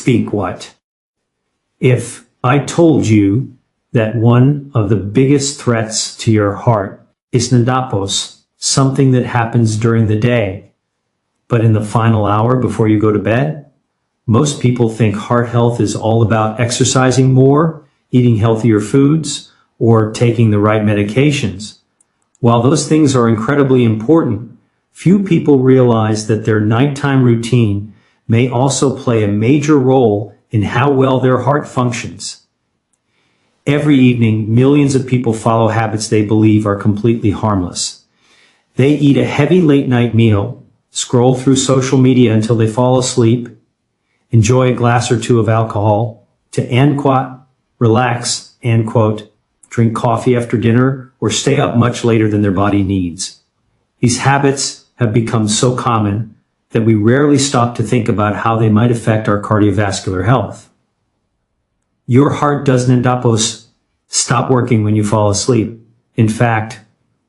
speak what? If I told you that one of the biggest threats to your heart is nadapos, something that happens during the day, but in the final hour before you go to bed, most people think heart health is all about exercising more, eating healthier foods, or taking the right medications. While those things are incredibly important, few people realize that their nighttime routine may also play a major role in how well their heart functions. Every evening, millions of people follow habits they believe are completely harmless. They eat a heavy late-night meal, scroll through social media until they fall asleep, enjoy a glass or two of alcohol, to end quote, relax, end quote, drink coffee after dinner, or stay up much later than their body needs. These habits have become so common that we rarely stop to think about how they might affect our cardiovascular health. Your heart doesn't stop working when you fall asleep. In fact,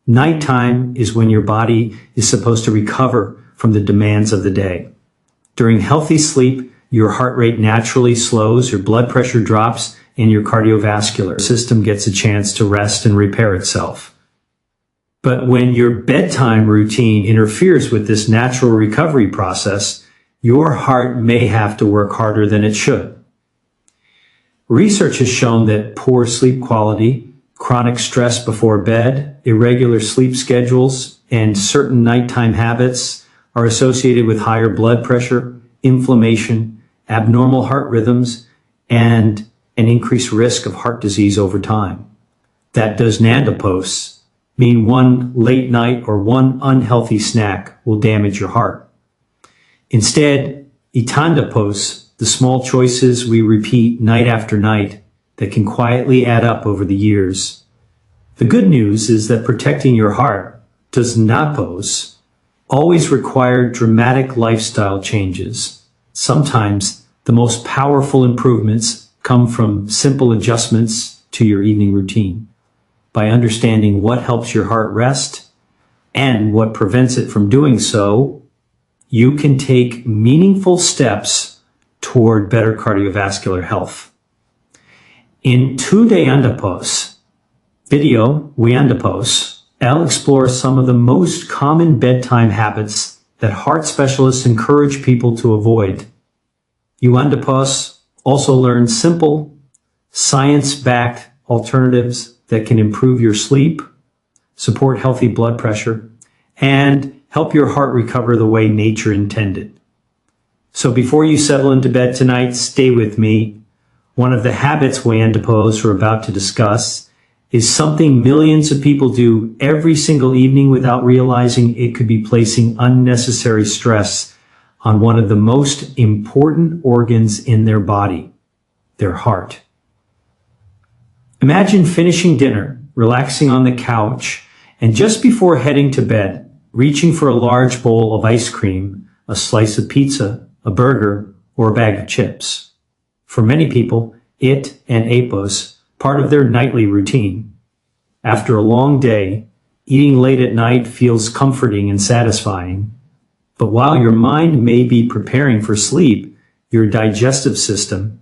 nighttime is when your body is supposed to recover from the demands of the day. During healthy sleep, your heart rate naturally slows, your blood pressure drops, and your cardiovascular system gets a chance to rest and repair itself. But when your bedtime routine interferes with this natural recovery process, your heart may have to work harder than it should. Research has shown that poor sleep quality, chronic stress before bed, irregular sleep schedules, and certain nighttime habits are associated with higher blood pressure, inflammation, abnormal heart rhythms, and an increased risk of heart disease over time. That does nadapos mean one late night or one unhealthy snack will damage your heart. Instead, itandapos, the small choices we repeat night after night that can quietly add up over the years. The good news is that protecting your heart does not always require dramatic lifestyle changes. Sometimes the most powerful improvements come from simple adjustments to your evening routine. By understanding what helps your heart rest and what prevents it from doing so, you can take meaningful steps toward better cardiovascular health. In Today Andapos video, I'll explore some of the most common bedtime habits that heart specialists encourage people to avoid. Andapos also learn simple, science-backed alternatives that can improve your sleep, support healthy blood pressure, and help your heart recover the way nature intended. So before you settle into bed tonight, stay with me. One of the habits we're about to discuss is something millions of people do every single evening without realizing it could be placing unnecessary stress on one of the most important organs in their body, their heart. Imagine finishing dinner, relaxing on the couch, and just before heading to bed, reaching for a large bowl of ice cream, a slice of pizza, a burger, or a bag of chips. For many people, it and apos part of their nightly routine. After a long day, eating late at night feels comforting and satisfying. But while your mind may be preparing for sleep, your digestive system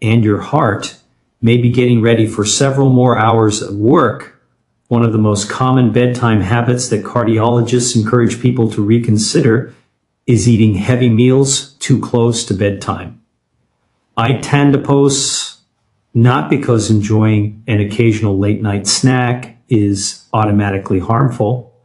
and your heart may be getting ready for several more hours of work. One of the most common bedtime habits that cardiologists encourage people to reconsider is eating heavy meals too close to bedtime. Itandapos, not because enjoying an occasional late night snack is automatically harmful.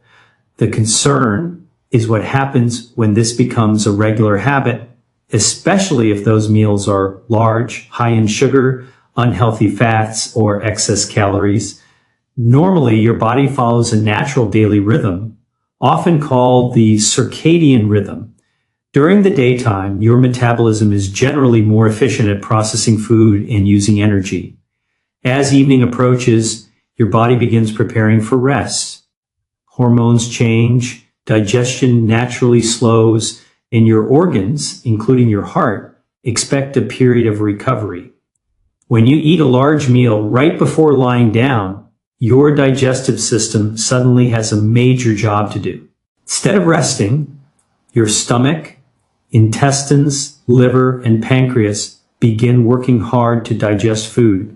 The concern is what happens when this becomes a regular habit, especially if those meals are large, high in sugar, unhealthy fats, or excess calories. Normally, your body follows a natural daily rhythm, often called the circadian rhythm. During the daytime, your metabolism is generally more efficient at processing food and using energy. As evening approaches, your body begins preparing for rest. Hormones change, digestion naturally slows, and your organs, including your heart, expect a period of recovery. When you eat a large meal right before lying down, your digestive system suddenly has a major job to do. Instead of resting, your stomach, intestines, liver, and pancreas begin working hard to digest food.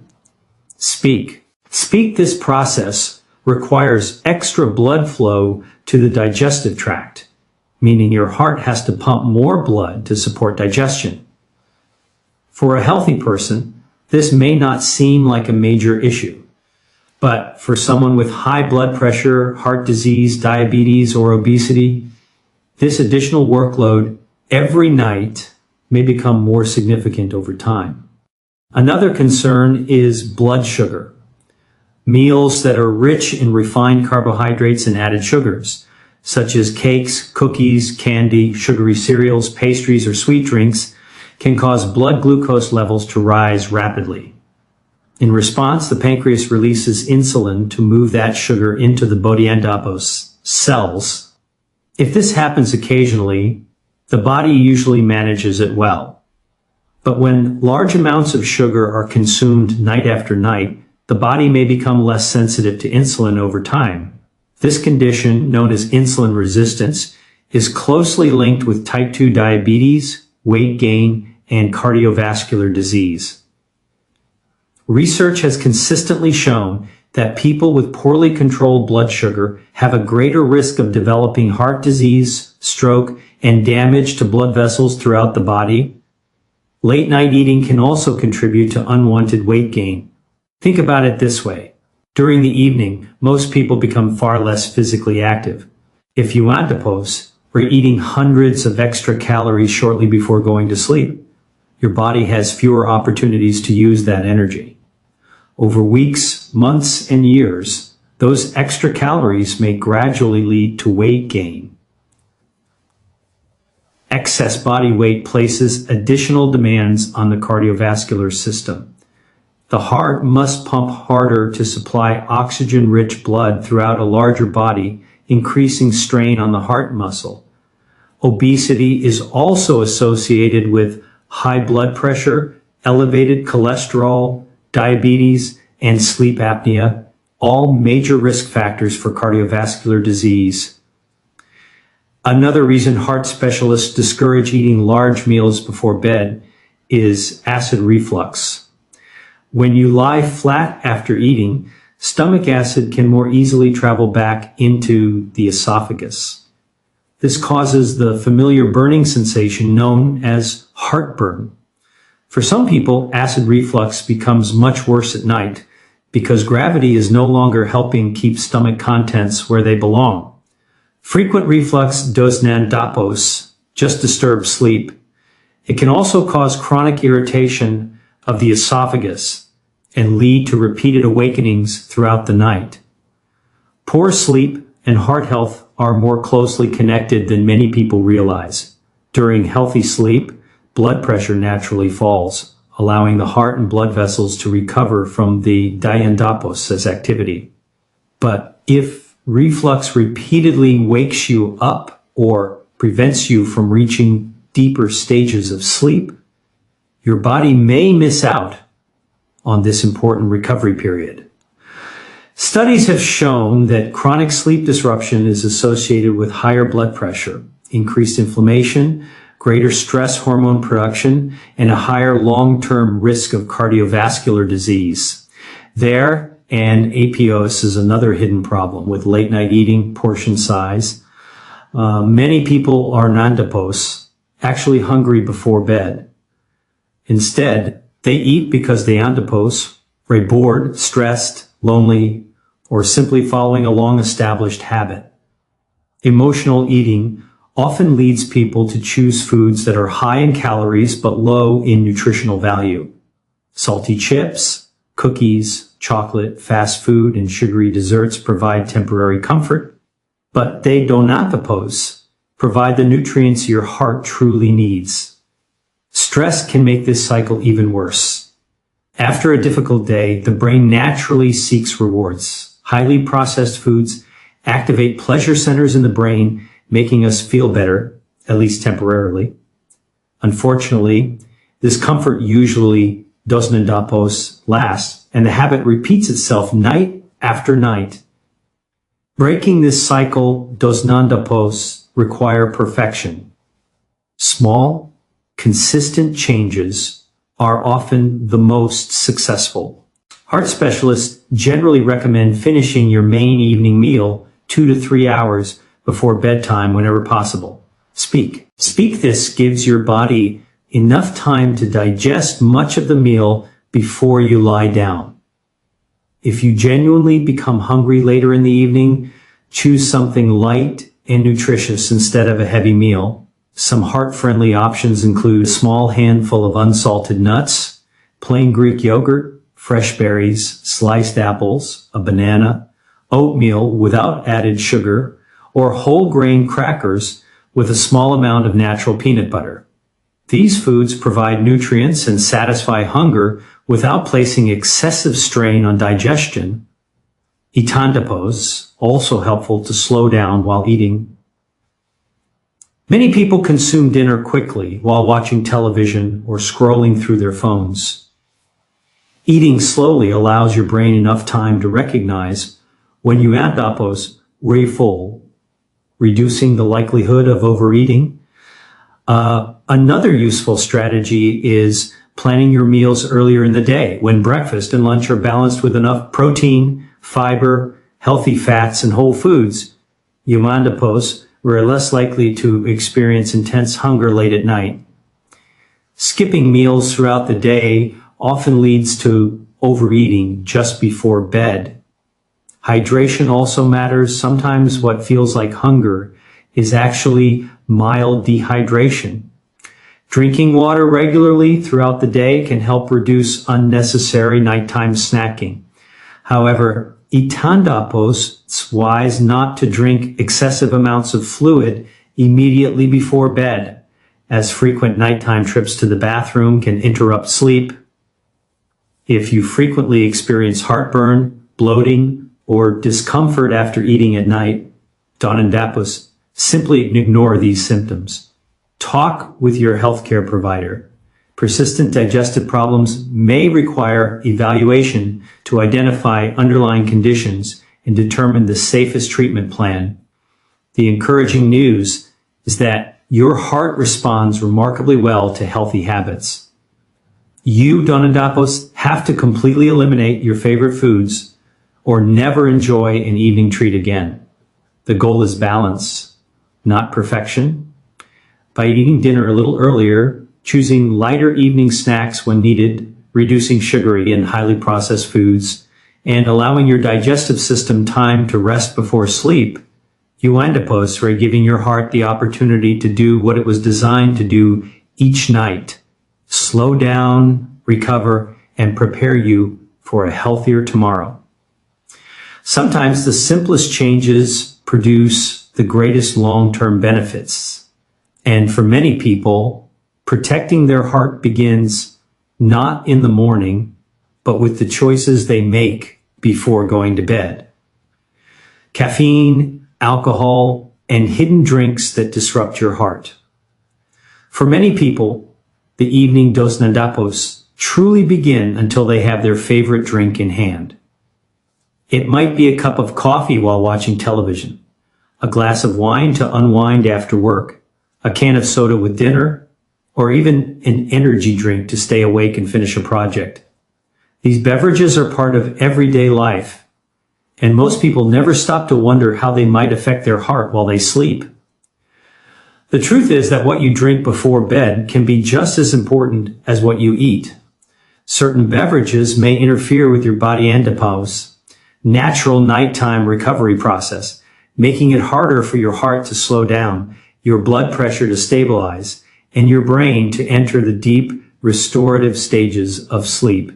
Speak. This process requires extra blood flow to the digestive tract, meaning your heart has to pump more blood to support digestion. For a healthy person, this may not seem like a major issue, but for someone with high blood pressure, heart disease, diabetes, or obesity, this additional workload every night may become more significant over time. Another concern is blood sugar. Meals that are rich in refined carbohydrates and added sugars, such as cakes, cookies, candy, sugary cereals, pastries, or sweet drinks, can cause blood glucose levels to rise rapidly. In response, the pancreas releases insulin to move that sugar into the Bodhisattva's cells. If this happens occasionally, the body usually manages it well. But when large amounts of sugar are consumed night after night, the body may become less sensitive to insulin over time. This condition, known as insulin resistance, is closely linked with type 2 diabetes, weight gain, and cardiovascular disease. Research has consistently shown that people with poorly controlled blood sugar have a greater risk of developing heart disease, stroke, and damage to blood vessels throughout the body. Late night eating can also contribute to unwanted weight gain. Think about it this way. During the evening, most people become far less physically active. If you adipose, or eating hundreds of extra calories shortly before going to sleep, your body has fewer opportunities to use that energy. Over weeks, months, and years, those extra calories may gradually lead to weight gain. Excess body weight places additional demands on the cardiovascular system. The heart must pump harder to supply oxygen-rich blood throughout a larger body, increasing strain on the heart muscle. Obesity is also associated with high blood pressure, elevated cholesterol, diabetes, and sleep apnea, all major risk factors for cardiovascular disease. Another reason heart specialists discourage eating large meals before bed is acid reflux. When you lie flat after eating, stomach acid can more easily travel back into the esophagus. This causes the familiar burning sensation known as heartburn. For some people, acid reflux becomes much worse at night because gravity is no longer helping keep stomach contents where they belong. Frequent reflux does not just disturb sleep. It can also cause chronic irritation of the esophagus and lead to repeated awakenings throughout the night. Poor sleep and heart health are more closely connected than many people realize. During healthy sleep, blood pressure naturally falls, allowing the heart and blood vessels to recover from the diandoposis activity. But if reflux repeatedly wakes you up or prevents you from reaching deeper stages of sleep, your body may miss out on this important recovery period. Studies have shown that chronic sleep disruption is associated with higher blood pressure, increased inflammation, greater stress hormone production, and a higher long-term risk of cardiovascular disease. And APOS is another hidden problem with late-night eating, portion size. Many people are non-adipose, actually hungry before bed. Instead, they eat because they adipose, are bored, stressed, lonely, or simply following a long-established habit. Emotional eating often leads people to choose foods that are high in calories but low in nutritional value. Salty chips, cookies, chocolate, fast food, and sugary desserts provide temporary comfort, but they do not provide the nutrients your heart truly needs. Stress can make this cycle even worse. After a difficult day, the brain naturally seeks rewards. Highly processed foods activate pleasure centers in the brain, making us feel better, at least temporarily. Unfortunately, this comfort usually doesn't last, and the habit repeats itself night after night. Breaking this cycle does not require perfection. Small, consistent changes are often the most successful. Heart specialists generally recommend finishing your main evening meal 2 to 3 hours before bedtime whenever possible. Speak. This gives your body enough time to digest much of the meal before you lie down. If you genuinely become hungry later in the evening, choose something light and nutritious instead of a heavy meal. Some heart-friendly options include a small handful of unsalted nuts, plain Greek yogurt, fresh berries, sliced apples, a banana, oatmeal without added sugar, or whole grain crackers with a small amount of natural peanut butter. These foods provide nutrients and satisfy hunger without placing excessive strain on digestion. Itandapos, also helpful to slow down while eating. Many people consume dinner quickly while watching television or scrolling through their phones. Eating slowly allows your brain enough time to recognize when you andapos were full, reducing the likelihood of overeating. Another useful strategy is planning your meals earlier in the day when breakfast and lunch are balanced with enough protein, fiber, healthy fats, and whole foods. Eumandapos were less likely to experience intense hunger late at night. Skipping meals throughout the day often leads to overeating just before bed. Hydration also matters. Sometimes what feels like hunger is actually mild dehydration. Drinking water regularly throughout the day can help reduce unnecessary nighttime snacking. However, itandapos, it's wise not to drink excessive amounts of fluid immediately before bed, as frequent nighttime trips to the bathroom can interrupt sleep. If you frequently experience heartburn, bloating, or discomfort after eating at night, donandapos, simply ignore these symptoms. Talk with your healthcare provider. Persistent digestive problems may require evaluation to identify underlying conditions and determine the safest treatment plan. The encouraging news is that your heart responds remarkably well to healthy habits. You, donandapos, have to completely eliminate your favorite foods or never enjoy an evening treat again. The goal is balance, not perfection. By eating dinner a little earlier, choosing lighter evening snacks when needed, reducing sugary and highly processed foods, and allowing your digestive system time to rest before sleep, eumandapos are giving your heart the opportunity to do what it was designed to do each night. Slow down, recover, and prepare you for a healthier tomorrow. Sometimes the simplest changes produce the greatest long-term benefits. And for many people, protecting their heart begins not in the morning, but with the choices they make before going to bed. Caffeine, alcohol, and hidden drinks that disrupt your heart. For many people, the evening donandapos truly begin until they have their favorite drink in hand. It might be a cup of coffee while watching television, a glass of wine to unwind after work, a can of soda with dinner, or even an energy drink to stay awake and finish a project. These beverages are part of everyday life, and most people never stop to wonder how they might affect their heart while they sleep. The truth is that what you drink before bed can be just as important as what you eat. Certain beverages may interfere with your body andapos, natural nighttime recovery process, making it harder for your heart to slow down, your blood pressure to stabilize, and your brain to enter the deep, restorative stages of sleep.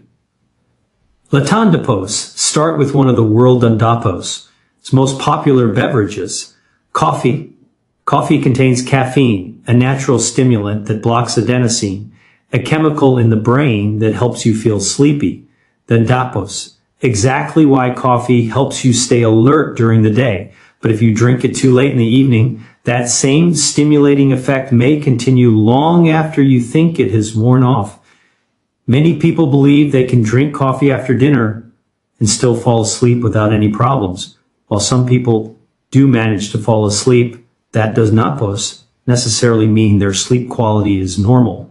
Latandapos, start with one of the world andapos, its most popular beverages, coffee. Coffee contains caffeine, a natural stimulant that blocks adenosine, a chemical in the brain that helps you feel sleepy. Dandapos, exactly why coffee helps you stay alert during the day, but if you drink it too late in the evening, that same stimulating effect may continue long after you think it has worn off. Many people believe they can drink coffee after dinner and still fall asleep without any problems. While some people do manage to fall asleep, that does not necessarily mean their sleep quality is normal.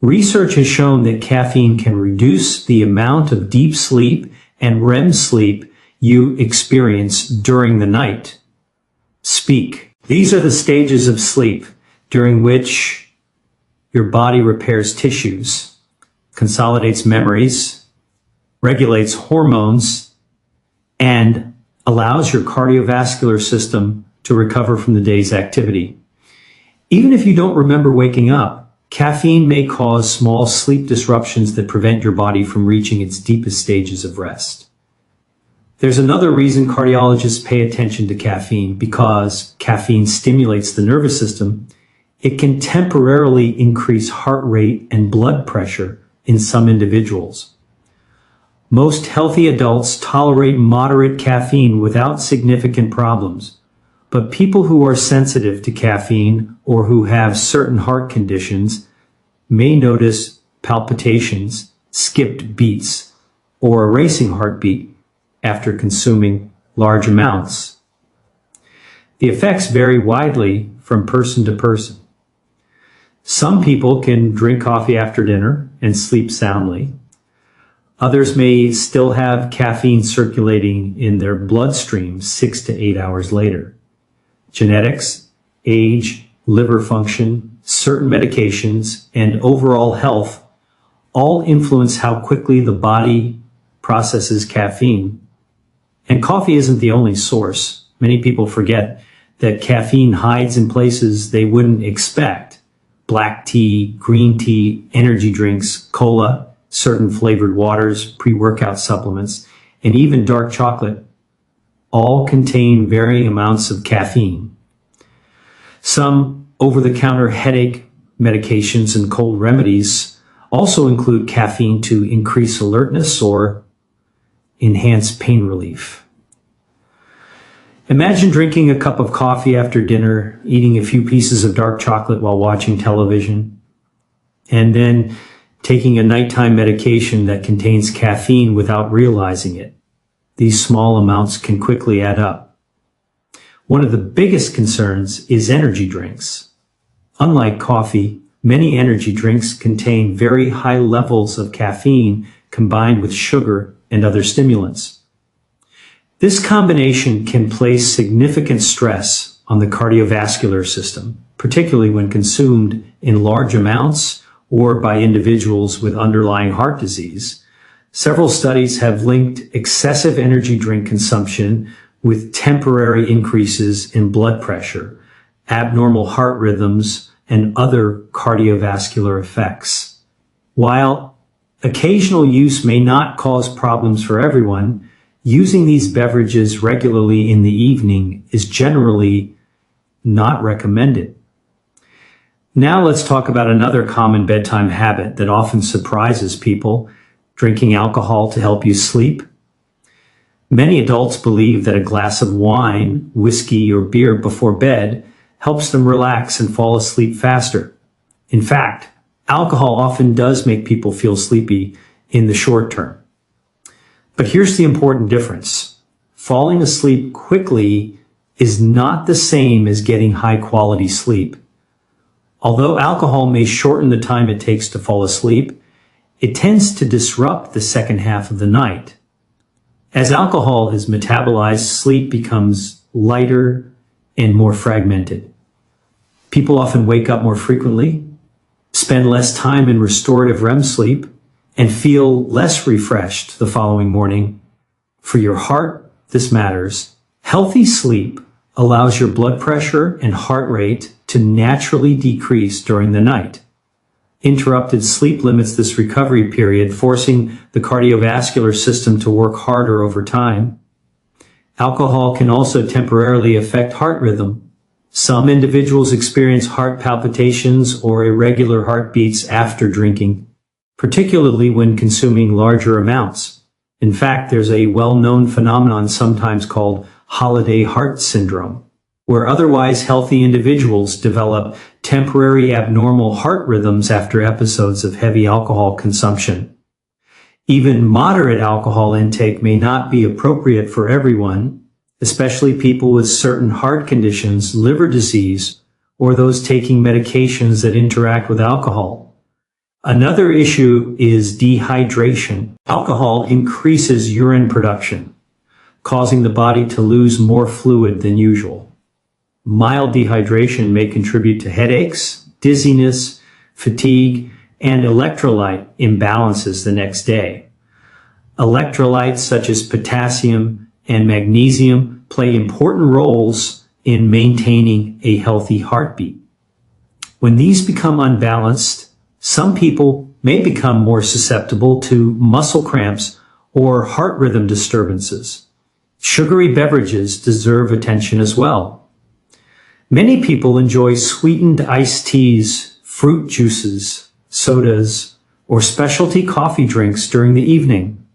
Research has shown that caffeine can reduce the amount of deep sleep and REM sleep you experience during the night. Speak. These are the stages of sleep during which your body repairs tissues, consolidates memories, regulates hormones, and allows your cardiovascular system to recover from the day's activity. Even if you don't remember waking up, caffeine may cause small sleep disruptions that prevent your body from reaching its deepest stages of rest. There's another reason cardiologists pay attention to caffeine: because caffeine stimulates the nervous system. It can temporarily increase heart rate and blood pressure in some individuals. Most healthy adults tolerate moderate caffeine without significant problems, but people who are sensitive to caffeine or who have certain heart conditions may notice palpitations, skipped beats, or a racing heartbeat after consuming large amounts. The effects vary widely from person to person. Some people can drink coffee after dinner and sleep soundly. Others may still have caffeine circulating in their bloodstream 6 to 8 hours later. Genetics, age, liver function, certain medications, and overall health all influence how quickly the body processes caffeine. And coffee isn't the only source. Many people forget that caffeine hides in places they wouldn't expect. Black tea, green tea, energy drinks, cola, certain flavored waters, pre-workout supplements, and even dark chocolate all contain varying amounts of caffeine. Some over-the-counter headache medications and cold remedies also include caffeine to increase alertness or enhance pain relief. Imagine drinking a cup of coffee after dinner, eating a few pieces of dark chocolate while watching television, and then taking a nighttime medication that contains caffeine without realizing it. These small amounts can quickly add up. One of the biggest concerns is energy drinks. Unlike coffee, many energy drinks contain very high levels of caffeine combined with sugar and other stimulants. This combination can place significant stress on the cardiovascular system, particularly when consumed in large amounts or by individuals with underlying heart disease. Several studies have linked excessive energy drink consumption with temporary increases in blood pressure, abnormal heart rhythms, and other cardiovascular effects. While occasional use may not cause problems for everyone, using these beverages regularly in the evening is generally not recommended. Now let's talk about another common bedtime habit that often surprises people: drinking alcohol to help you sleep. Many adults believe that a glass of wine, whiskey, or beer before bed helps them relax and fall asleep faster. In fact, alcohol often does make people feel sleepy in the short term. But here's the important difference. Falling asleep quickly is not the same as getting high-quality sleep. Although alcohol may shorten the time it takes to fall asleep, it tends to disrupt the second half of the night. As alcohol is metabolized, sleep becomes lighter and more fragmented. People often wake up more frequently, spend less time in restorative REM sleep, and feel less refreshed the following morning. For your heart, this matters. Healthy sleep allows your blood pressure and heart rate to naturally decrease during the night. Interrupted sleep limits this recovery period, forcing the cardiovascular system to work harder over time. Alcohol can also temporarily affect heart rhythm. Some individuals experience heart palpitations or irregular heartbeats after drinking, particularly when consuming larger amounts. In fact, there's a well-known phenomenon sometimes called holiday heart syndrome, where otherwise healthy individuals develop temporary abnormal heart rhythms after episodes of heavy alcohol consumption. Even moderate alcohol intake may not be appropriate for everyone, especially people with certain heart conditions, liver disease, or those taking medications that interact with alcohol. Another issue is dehydration. Alcohol increases urine production, causing the body to lose more fluid than usual. Mild dehydration may contribute to headaches, dizziness, fatigue, and electrolyte imbalances the next day. Electrolytes such as potassium and magnesium play important roles in maintaining a healthy heartbeat. When these become unbalanced, some people may become more susceptible to muscle cramps or heart rhythm disturbances. Sugary beverages deserve attention as well. Many people enjoy sweetened iced teas, fruit juices, sodas, or specialty coffee drinks during the evening.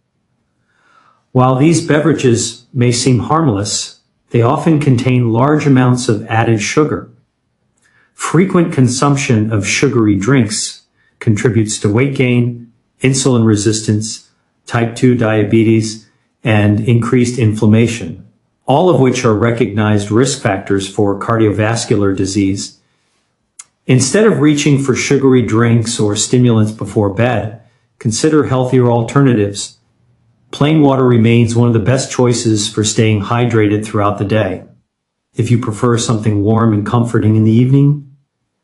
While these beverages may seem harmless, they often contain large amounts of added sugar. Frequent consumption of sugary drinks contributes to weight gain, insulin resistance, type 2 diabetes, and increased inflammation, all of which are recognized risk factors for cardiovascular disease. Instead of reaching for sugary drinks or stimulants before bed, consider healthier alternatives. Plain water remains one of the best choices for staying hydrated throughout the day. If you prefer something warm and comforting in the evening,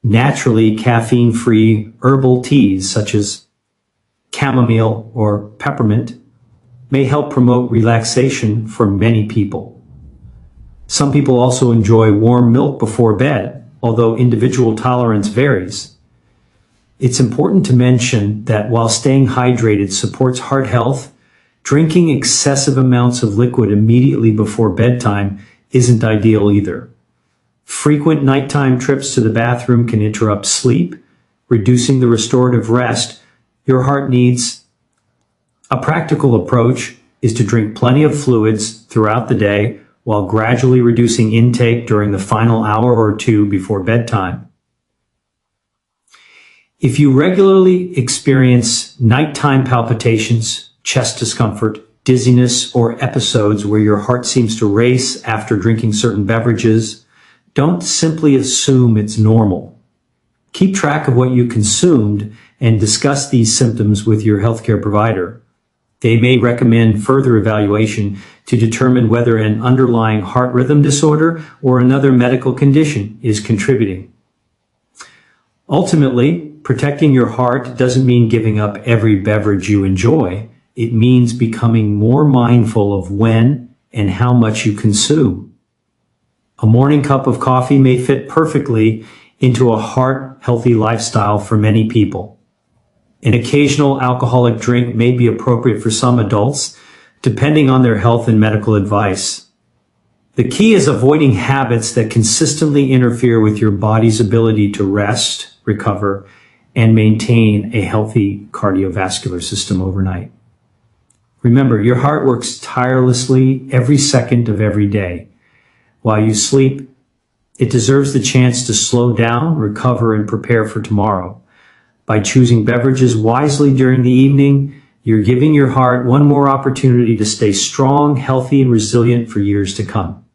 naturally caffeine-free herbal teas such as chamomile or peppermint may help promote relaxation for many people. Some people also enjoy warm milk before bed, although individual tolerance varies. It's important to mention that while staying hydrated supports heart health, drinking excessive amounts of liquid immediately before bedtime isn't ideal either. Frequent nighttime trips to the bathroom can interrupt sleep, reducing the restorative rest your heart needs. A practical approach is to drink plenty of fluids throughout the day while gradually reducing intake during the final hour or two before bedtime. If you regularly experience nighttime palpitations, chest discomfort, dizziness, or episodes where your heart seems to race after drinking certain beverages, don't simply assume it's normal. Keep track of what you consumed and discuss these symptoms with your healthcare provider. They may recommend further evaluation to determine whether an underlying heart rhythm disorder or another medical condition is contributing. Ultimately, protecting your heart doesn't mean giving up every beverage you enjoy. It means becoming more mindful of when and how much you consume. A morning cup of coffee may fit perfectly into a heart-healthy lifestyle for many people. An occasional alcoholic drink may be appropriate for some adults, depending on their health and medical advice. The key is avoiding habits that consistently interfere with your body's ability to rest, recover, and maintain a healthy cardiovascular system overnight. Remember, your heart works tirelessly every second of every day. While you sleep, it deserves the chance to slow down, recover, and prepare for tomorrow. By choosing beverages wisely during the evening, you're giving your heart one more opportunity to stay strong, healthy, and resilient for years to come.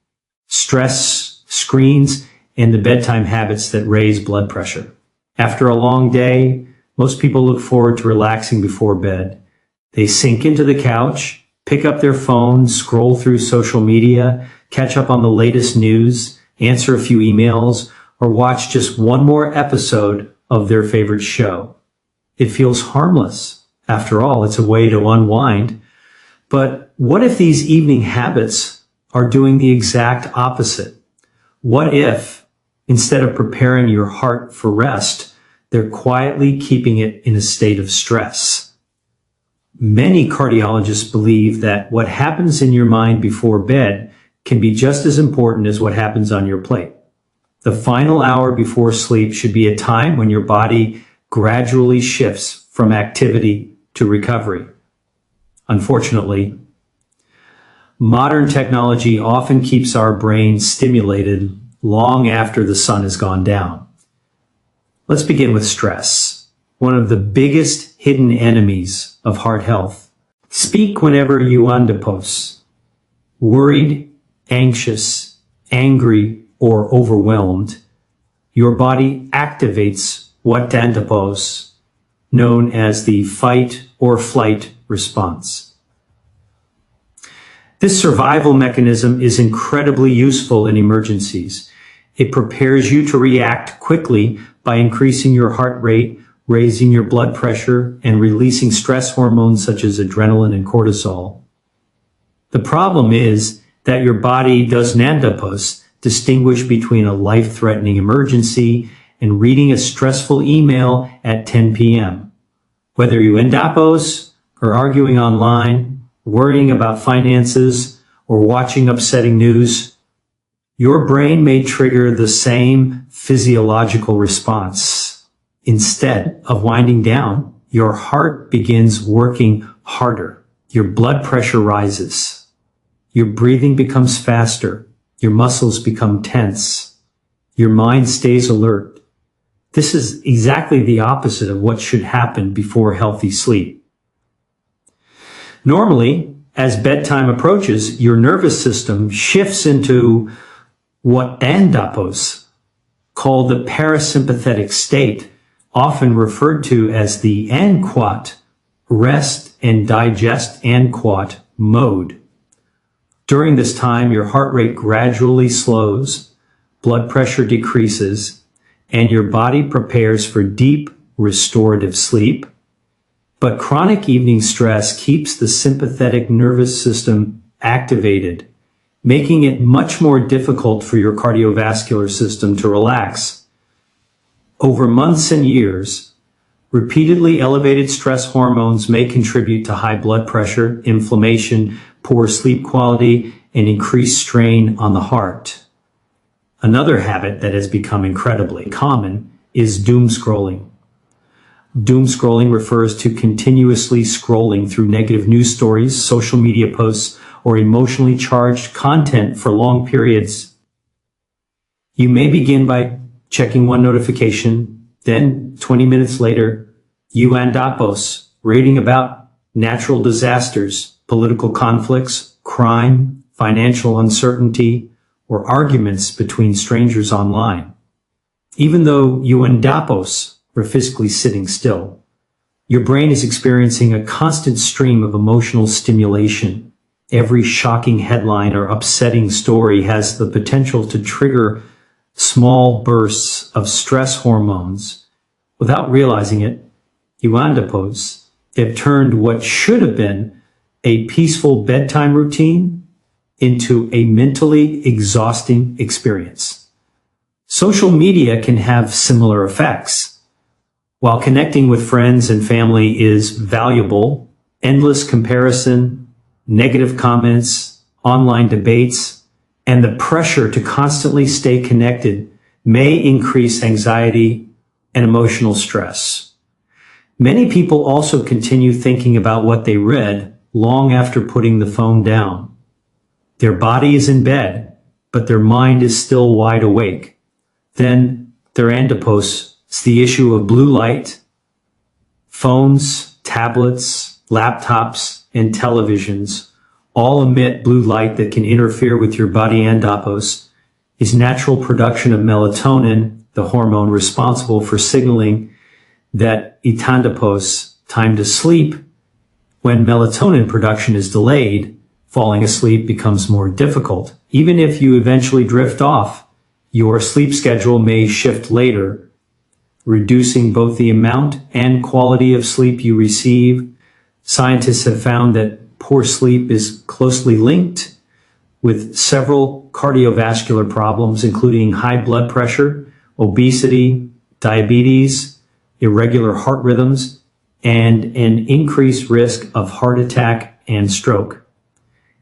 Stress, screens, and the bedtime habits that raise blood pressure. After a long day, most people look forward to relaxing before bed. They sink into the couch, pick up their phone, scroll through social media, catch up on the latest news, answer a few emails, or watch just one more episode of their favorite show. It feels harmless. After all, it's a way to unwind. But what if these evening habits are doing the exact opposite? What if, instead of preparing your heart for rest, they're quietly keeping it in a state of stress? Many cardiologists believe that what happens in your mind before bed can be just as important as what happens on your plate. The final hour before sleep should be a time when your body gradually shifts from activity to recovery. Unfortunately, modern technology often keeps our brains stimulated long after the sun has gone down. Let's begin with stress, one of the biggest hidden enemies of heart health. Speak whenever you andipos. Worried, anxious, angry, or overwhelmed, your body activates what andipos, known as the fight or flight response. This survival mechanism is incredibly useful in emergencies. It prepares you to react quickly by increasing your heart rate, raising your blood pressure, and releasing stress hormones such as adrenaline and cortisol. The problem is that your body doesn't distinguish between a life-threatening emergency and reading a stressful email at 10 p.m. Whether you endapos or arguing online, worrying about finances, or watching upsetting news, your brain may trigger the same physiological response. Instead of winding down, your heart begins working harder. Your blood pressure rises. Your breathing becomes faster. Your muscles become tense. Your mind stays alert. This is exactly the opposite of what should happen before healthy sleep. Normally, as bedtime approaches, your nervous system shifts into what endapos, called the parasympathetic state, often referred to as the anquat, rest and digest anquat mode. During this time, your heart rate gradually slows, blood pressure decreases, and your body prepares for deep, restorative sleep. But chronic evening stress keeps the sympathetic nervous system activated, making it much more difficult for your cardiovascular system to relax. Over months and years, repeatedly elevated stress hormones may contribute to high blood pressure, inflammation, poor sleep quality, and increased strain on the heart. Another habit that has become incredibly common is doom scrolling. Doom scrolling refers to continuously scrolling through negative news stories, social media posts, or emotionally charged content for long periods. You may begin by checking one notification, then 20 minutes later, you andapos, reading about natural disasters, political conflicts, crime, financial uncertainty, or arguments between strangers online. Even though you andapos are physically sitting still, your brain is experiencing a constant stream of emotional stimulation. Every shocking headline or upsetting story has the potential to trigger small bursts of stress hormones. Without realizing it, you andapos have turned what should have been a peaceful bedtime routine into a mentally exhausting experience. Social media can have similar effects. While connecting with friends and family is valuable, endless comparison, negative comments, online debates, and the pressure to constantly stay connected may increase anxiety and emotional stress. Many people also continue thinking about what they read long after putting the phone down. Their body is in bed, but their mind is still wide awake. Then their andapos is the issue of blue light. Phones, tablets, laptops, and televisions all emit blue light that can interfere with your body andapos, is natural production of melatonin, the hormone responsible for signaling that itandapos, time to sleep. When melatonin production is delayed, falling asleep becomes more difficult. Even if you eventually drift off, your sleep schedule may shift later, reducing both the amount and quality of sleep you receive. Scientists have found that poor sleep is closely linked with several cardiovascular problems, including high blood pressure, obesity, diabetes, irregular heart rhythms, and an increased risk of heart attack and stroke.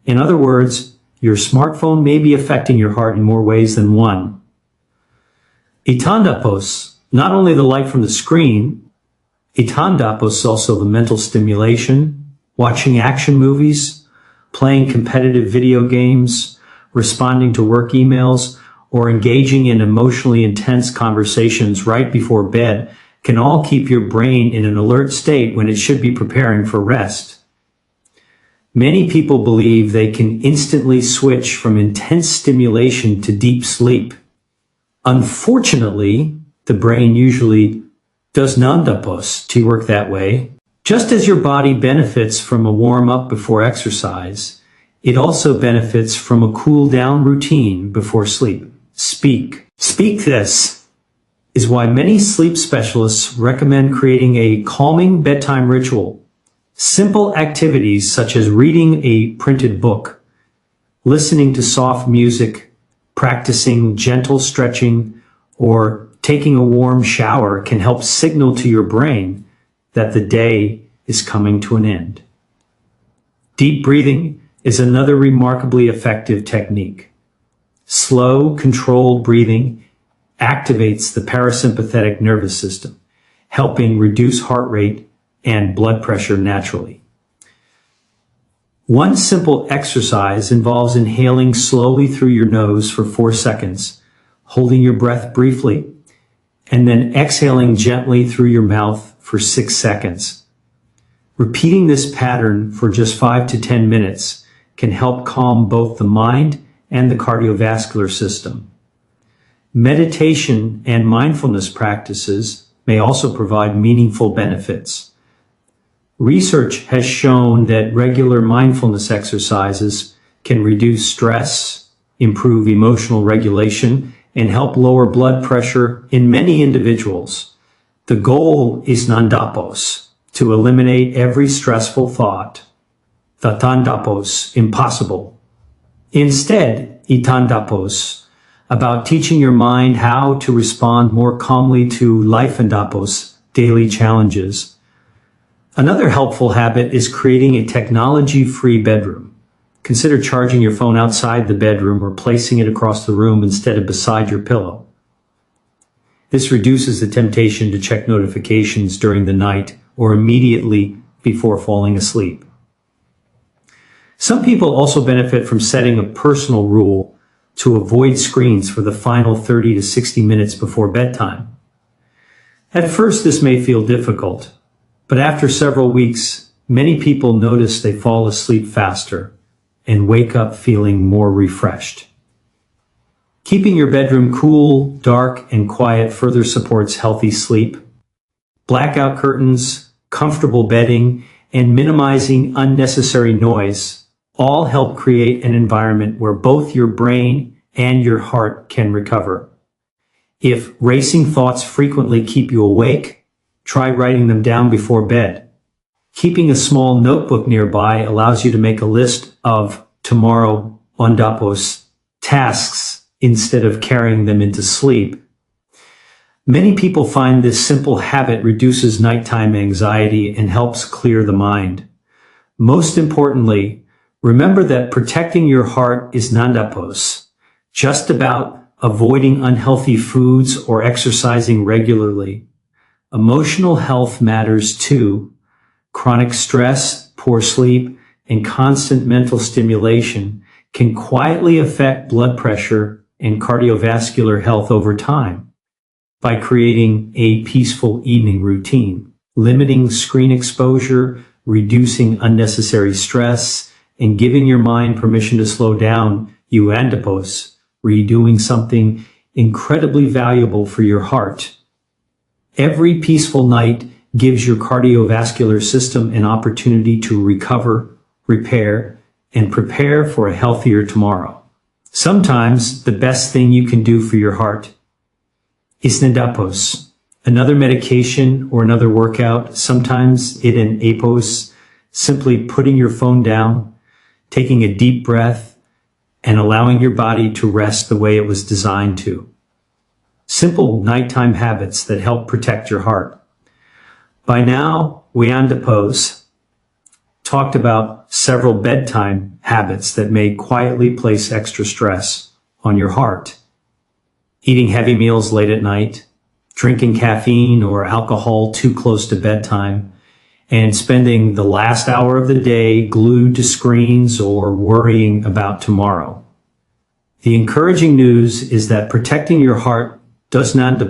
In other words, your smartphone may be affecting your heart in more ways than one. Itandapos, not only the light from the screen, itandapos is also the mental stimulation, watching action movies, playing competitive video games, responding to work emails, or engaging in emotionally intense conversations right before bed can all keep your brain in an alert state when it should be preparing for rest. Many people believe they can instantly switch from intense stimulation to deep sleep. Unfortunately, the brain usually Does non-dapos tea work that way? Just as your body benefits from a warm-up before exercise, it also benefits from a cool-down routine before sleep. Speak. This is why many sleep specialists recommend creating a calming bedtime ritual. Simple activities such as reading a printed book, listening to soft music, practicing gentle stretching, or taking a warm shower can help signal to your brain that the day is coming to an end. Deep breathing is another remarkably effective technique. Slow, controlled breathing activates the parasympathetic nervous system, helping reduce heart rate and blood pressure naturally. One simple exercise involves inhaling slowly through your nose for 4 seconds, holding your breath briefly, and then exhaling gently through your mouth for 6 seconds. Repeating this pattern for just 5 to 10 minutes can help calm both the mind and the cardiovascular system. Meditation and mindfulness practices may also provide meaningful benefits. Research has shown that regular mindfulness exercises can reduce stress, improve emotional regulation, and help lower blood pressure in many individuals. The goal is non-dapos, to eliminate every stressful thought. Tatandapos, impossible. Instead, itandapos, about teaching your mind how to respond more calmly to life and dapos, daily challenges. Another helpful habit is creating a technology-free bedroom. Consider charging your phone outside the bedroom or placing it across the room instead of beside your pillow. This reduces the temptation to check notifications during the night or immediately before falling asleep. Some people also benefit from setting a personal rule to avoid screens for the final 30 to 60 minutes before bedtime. At first, this may feel difficult, but after several weeks, many people notice they fall asleep faster and wake up feeling more refreshed. Keeping your bedroom cool, dark, and quiet further supports healthy sleep. Blackout curtains, comfortable bedding, and minimizing unnecessary noise all help create an environment where both your brain and your heart can recover. If racing thoughts frequently keep you awake, try writing them down before bed. Keeping a small notebook nearby allows you to make a list of tomorrow ondapos tasks instead of carrying them into sleep. Many people find this simple habit reduces nighttime anxiety and helps clear the mind. Most importantly, remember that protecting your heart is non-dapos, just about avoiding unhealthy foods or exercising regularly. Emotional health matters too. Chronic stress, poor sleep, and constant mental stimulation can quietly affect blood pressure and cardiovascular health over time. By creating a peaceful evening routine, limiting screen exposure, reducing unnecessary stress, and giving your mind permission to slow down, you andapos, redoing something incredibly valuable for your heart. Every peaceful night gives your cardiovascular system an opportunity to recover, repair, and prepare for a healthier tomorrow. Sometimes the best thing you can do for your heart is nandapos, another medication or another workout. Sometimes it in apos, simply putting your phone down, taking a deep breath, and allowing your body to rest the way it was designed to. Simple nighttime habits that help protect your heart. By now, we andapos talked about several bedtime habits that may quietly place extra stress on your heart. Eating heavy meals late at night, drinking caffeine or alcohol too close to bedtime, and spending the last hour of the day glued to screens or worrying about tomorrow. The encouraging news is that protecting your heart does not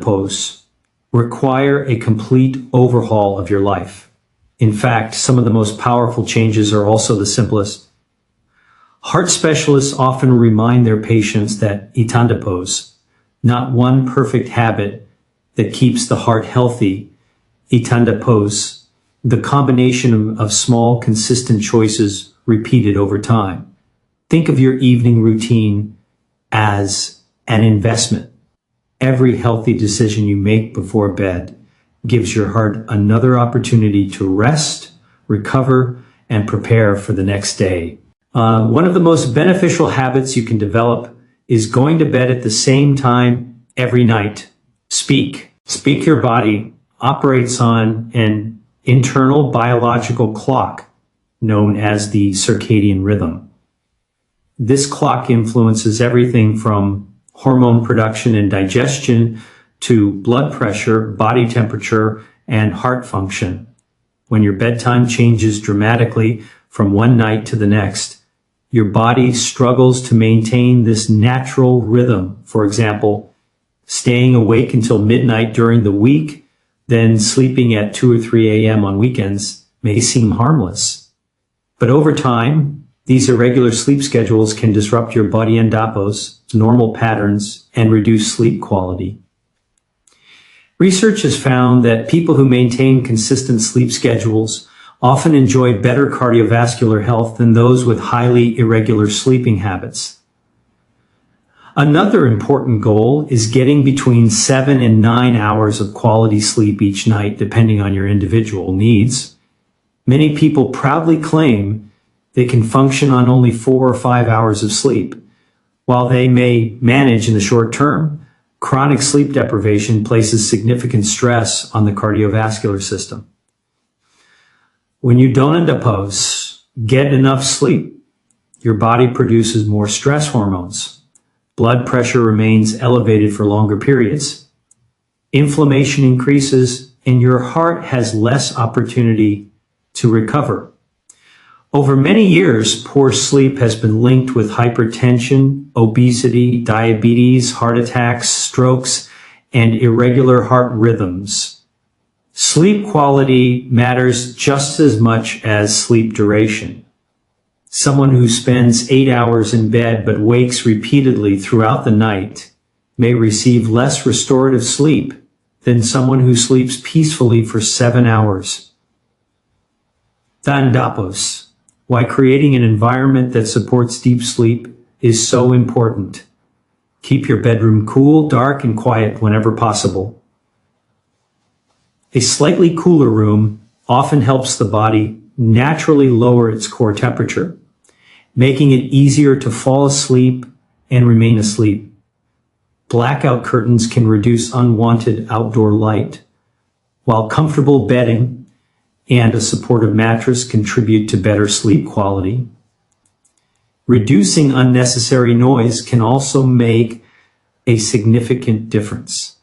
require a complete overhaul of your life. In fact, some of the most powerful changes are also the simplest. Heart specialists often remind their patients that itandapos, not one perfect habit that keeps the heart healthy, Itanda pose, the combination of small, consistent choices repeated over time. Think of your evening routine as an investment. Every healthy decision you make before bed gives your heart another opportunity to rest, recover, and prepare for the next day. One of the most beneficial habits you can develop is going to bed at the same time every night. Speak. Your body operates on an internal biological clock known as the circadian rhythm. This clock influences everything from hormone production and digestion to blood pressure, body temperature, and heart function. When your bedtime changes dramatically from one night to the next, your body struggles to maintain this natural rhythm. For example, staying awake until midnight during the week, then sleeping at 2 or 3 a.m. on weekends may seem harmless. But over time, these irregular sleep schedules can disrupt your body endopos, normal patterns, and reduce sleep quality. Research has found that people who maintain consistent sleep schedules often enjoy better cardiovascular health than those with highly irregular sleeping habits. Another important goal is getting between 7 and 9 hours of quality sleep each night, depending on your individual needs. Many people proudly claim they can function on only 4 or 5 hours of sleep. While they may manage in the short term, chronic sleep deprivation places significant stress on the cardiovascular system. When you don't get enough sleep, your body produces more stress hormones. Blood pressure remains elevated for longer periods. Inflammation increases, and your heart has less opportunity to recover. Over many years, poor sleep has been linked with hypertension, obesity, diabetes, heart attacks, strokes, and irregular heart rhythms. Sleep quality matters just as much as sleep duration. Someone who spends 8 hours in bed but wakes repeatedly throughout the night may receive less restorative sleep than someone who sleeps peacefully for 7 hours. Dandapos, why creating an environment that supports deep sleep is so important. Keep your bedroom cool, dark, and quiet whenever possible. A slightly cooler room often helps the body naturally lower its core temperature, making it easier to fall asleep and remain asleep. Blackout curtains can reduce unwanted outdoor light, while comfortable bedding and a supportive mattress contribute to better sleep quality. Reducing unnecessary noise can also make a significant difference.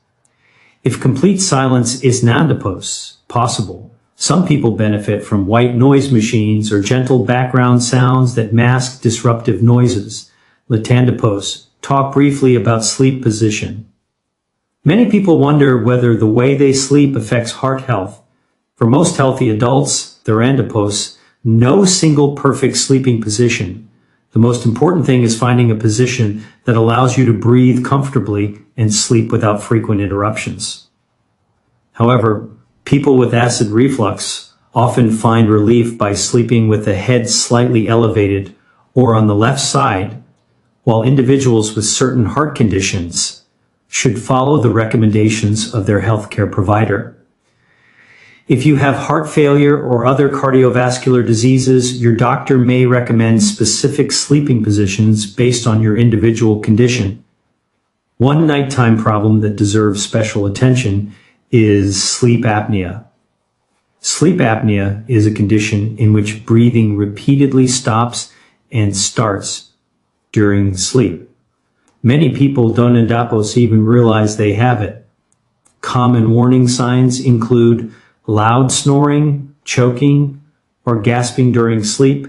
If complete silence is not possible, some people benefit from white noise machines or gentle background sounds that mask disruptive noises. Latandapos, talk briefly about sleep position. Many people wonder whether the way they sleep affects heart health. For most healthy adults, their andapos, no single perfect sleeping position. The most important thing is finding a position that allows you to breathe comfortably and sleep without frequent interruptions. However, people with acid reflux often find relief by sleeping with the head slightly elevated or on the left side, while individuals with certain heart conditions should follow the recommendations of their healthcare provider. If you have heart failure or other cardiovascular diseases, your doctor may recommend specific sleeping positions based on your individual condition. One nighttime problem that deserves special attention is sleep apnea. Sleep apnea is a condition in which breathing repeatedly stops and starts during sleep. Many people don't even realize they have it. Common warning signs include loud snoring, choking, or gasping during sleep,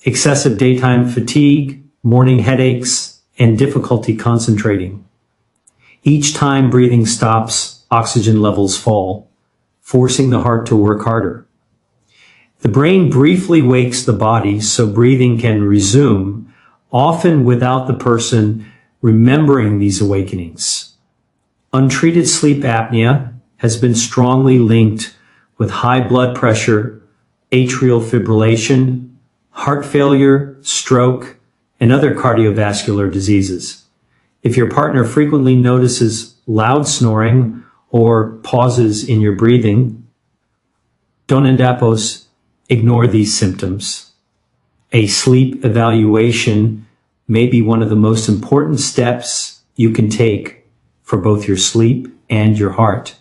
excessive daytime fatigue, morning headaches, and difficulty concentrating. Each time breathing stops, oxygen levels fall, forcing the heart to work harder. The brain briefly wakes the body so breathing can resume, often without the person remembering these awakenings. Untreated sleep apnea has been strongly linked with high blood pressure, atrial fibrillation, heart failure, stroke, and other cardiovascular diseases. If your partner frequently notices loud snoring or pauses in your breathing, don't endapos, ignore these symptoms. A sleep evaluation may be one of the most important steps you can take for both your sleep and your heart.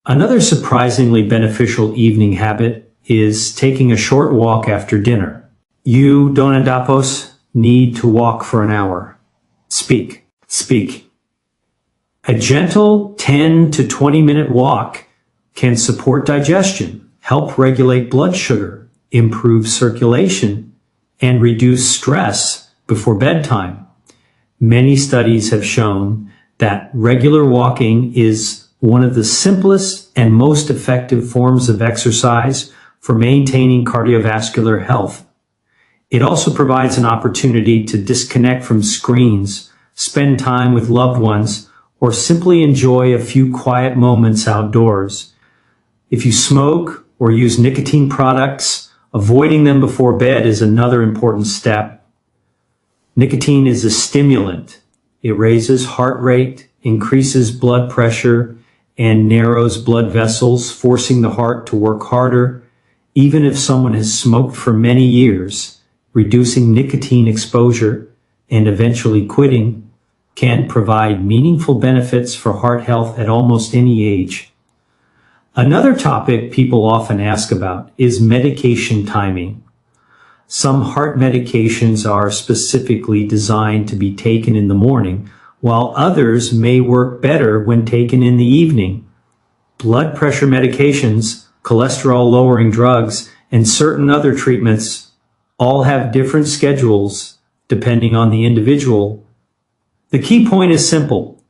Another surprisingly beneficial evening habit is taking a short walk after dinner. You, don endapos, need to walk for an hour. Speak. A gentle 10 to 20-minute walk can support digestion, help regulate blood sugar, improve circulation, and reduce stress before bedtime. Many studies have shown that regular walking is one of the simplest and most effective forms of exercise for maintaining cardiovascular health. It also provides an opportunity to disconnect from screens, spend time with loved ones, or simply enjoy a few quiet moments outdoors. If you smoke or use nicotine products, avoiding them before bed is another important step. Nicotine is a stimulant. It raises heart rate, increases blood pressure, and narrows blood vessels, forcing the heart to work harder. Even if someone has smoked for many years, reducing nicotine exposure and eventually quitting can provide meaningful benefits for heart health at almost any age. Another topic people often ask about is medication timing. Some heart medications are specifically designed to be taken in the morning, while others may work better when taken in the evening. Blood pressure medications, cholesterol-lowering drugs, and certain other treatments all have different schedules depending on the individual. The key point is simple.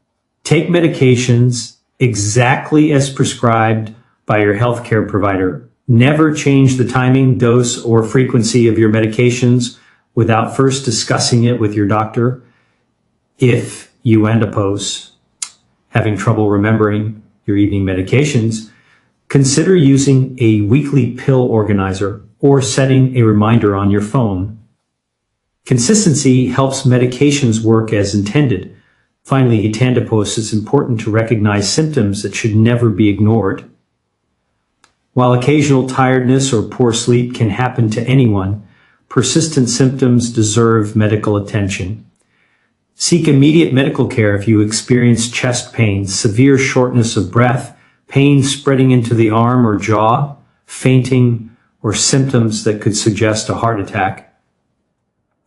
Take medications exactly as prescribed by your healthcare provider. Never change the timing, dose, or frequency of your medications without first discussing it with your doctor. If you end up having trouble remembering your evening medications, consider using a weekly pill organizer or setting a reminder on your phone. Consistency helps medications work as intended. Finally, etandapos, it's important to recognize symptoms that should never be ignored. While occasional tiredness or poor sleep can happen to anyone, persistent symptoms deserve medical attention. Seek immediate medical care if you experience chest pain, severe shortness of breath, pain spreading into the arm or jaw, fainting, or symptoms that could suggest a heart attack.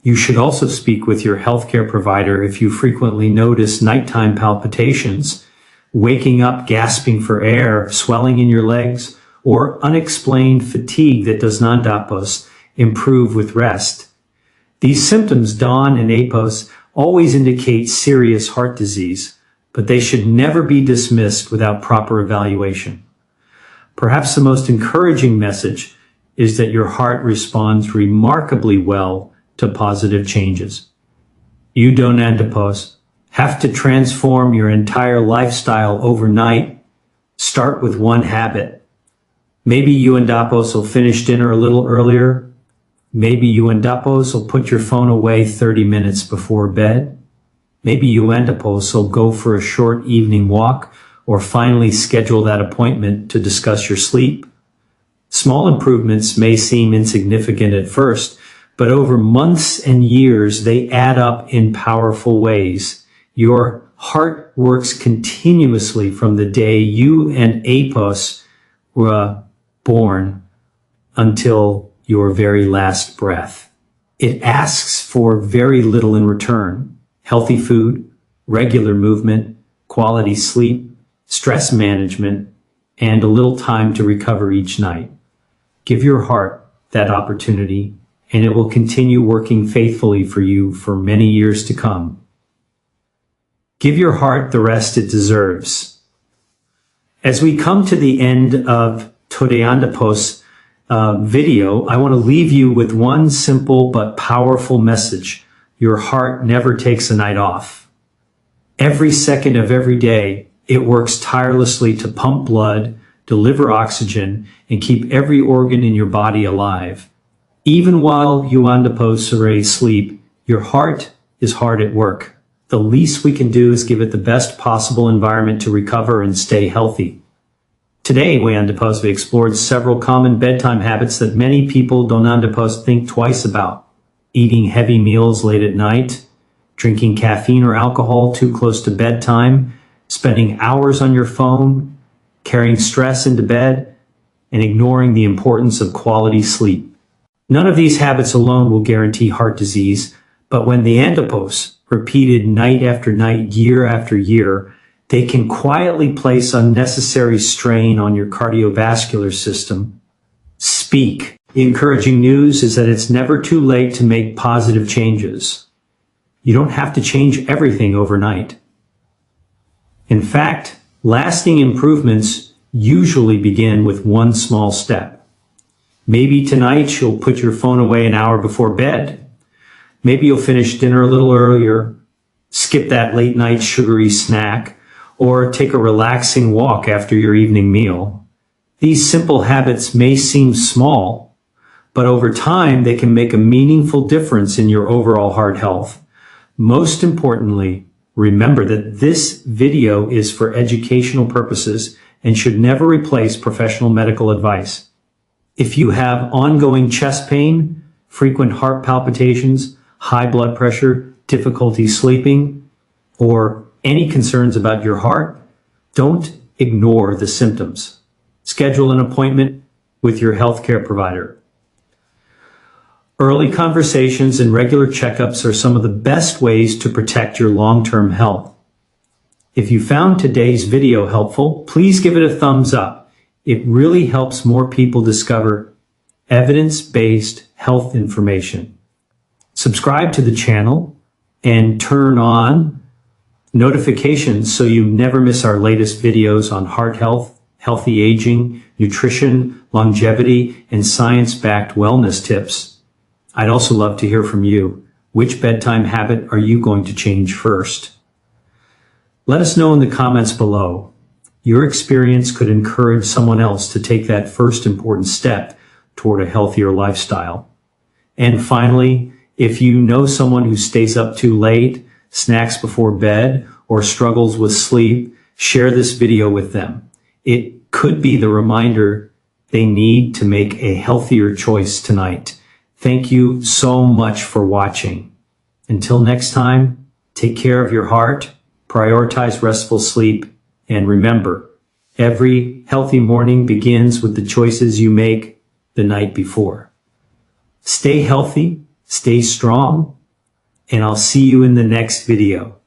You should also speak with your healthcare provider if you frequently notice nighttime palpitations, waking up gasping for air, swelling in your legs, or unexplained fatigue that does not improve with rest. These symptoms, DON and APOS, always indicate serious heart disease, but they should never be dismissed without proper evaluation. Perhaps the most encouraging message is that your heart responds remarkably well to positive changes. You don't have to transform your entire lifestyle overnight. Start with one habit. Maybe you will finish dinner a little earlier. Maybe you will put your phone away 30 minutes before bed. Maybe you will go for a short evening walk or finally schedule that appointment to discuss your sleep. Small improvements may seem insignificant at first, but over months and years, they add up in powerful ways. Your heart works continuously from the day you and APOS were born until your very last breath. It asks for very little in return: healthy food, regular movement, quality sleep, stress management, and a little time to recover each night. Give your heart that opportunity, and it will continue working faithfully for you for many years to come. Give your heart the rest it deserves. As we come to the end of Todeandapos video, I want to leave you with one simple but powerful message. Your heart never takes a night off. Every second of every day, It works tirelessly to pump blood, deliver oxygen, and keep every organ in your body alive. Even while you andipause sleep, your heart is hard at work. The least we can do is give it the best possible environment to recover and stay healthy. Today, we explored several common bedtime habits that many people don't think twice about. Eating heavy meals late at night, drinking caffeine or alcohol too close to bedtime, spending hours on your phone, carrying stress into bed, and ignoring the importance of quality sleep. None of these habits alone will guarantee heart disease, but when the andipause, repeated night after night, year after year, they can quietly place unnecessary strain on your cardiovascular system. Speak. The encouraging news is that it's never too late to make positive changes. You don't have to change everything overnight. In fact, lasting improvements usually begin with one small step. Maybe tonight you'll put your phone away an hour before bed. Maybe you'll finish dinner a little earlier, skip that late night sugary snack, or take a relaxing walk after your evening meal. These simple habits may seem small, but over time they can make a meaningful difference in your overall heart health. Most importantly, remember that this video is for educational purposes and should never replace professional medical advice. If you have ongoing chest pain, frequent heart palpitations, high blood pressure, difficulty sleeping, or any concerns about your heart, don't ignore the symptoms. Schedule an appointment with your healthcare provider. Early conversations and regular checkups are some of the best ways to protect your long-term health. If you found today's video helpful, please give it a thumbs up. It really helps more people discover evidence-based health information. Subscribe to the channel and turn on notifications so you never miss our latest videos on heart health, healthy aging, nutrition, longevity, and science-backed wellness tips. I'd also love to hear from you. Which bedtime habit are you going to change first? Let us know in the comments below. Your experience could encourage someone else to take that first important step toward a healthier lifestyle. And finally, if you know someone who stays up too late, snacks before bed, or struggles with sleep, share this video with them. It could be the reminder they need to make a healthier choice tonight. Thank you so much for watching. Until next time, take care of your heart, prioritize restful sleep, and remember, every healthy morning begins with the choices you make the night before. Stay healthy, stay strong, and I'll see you in the next video.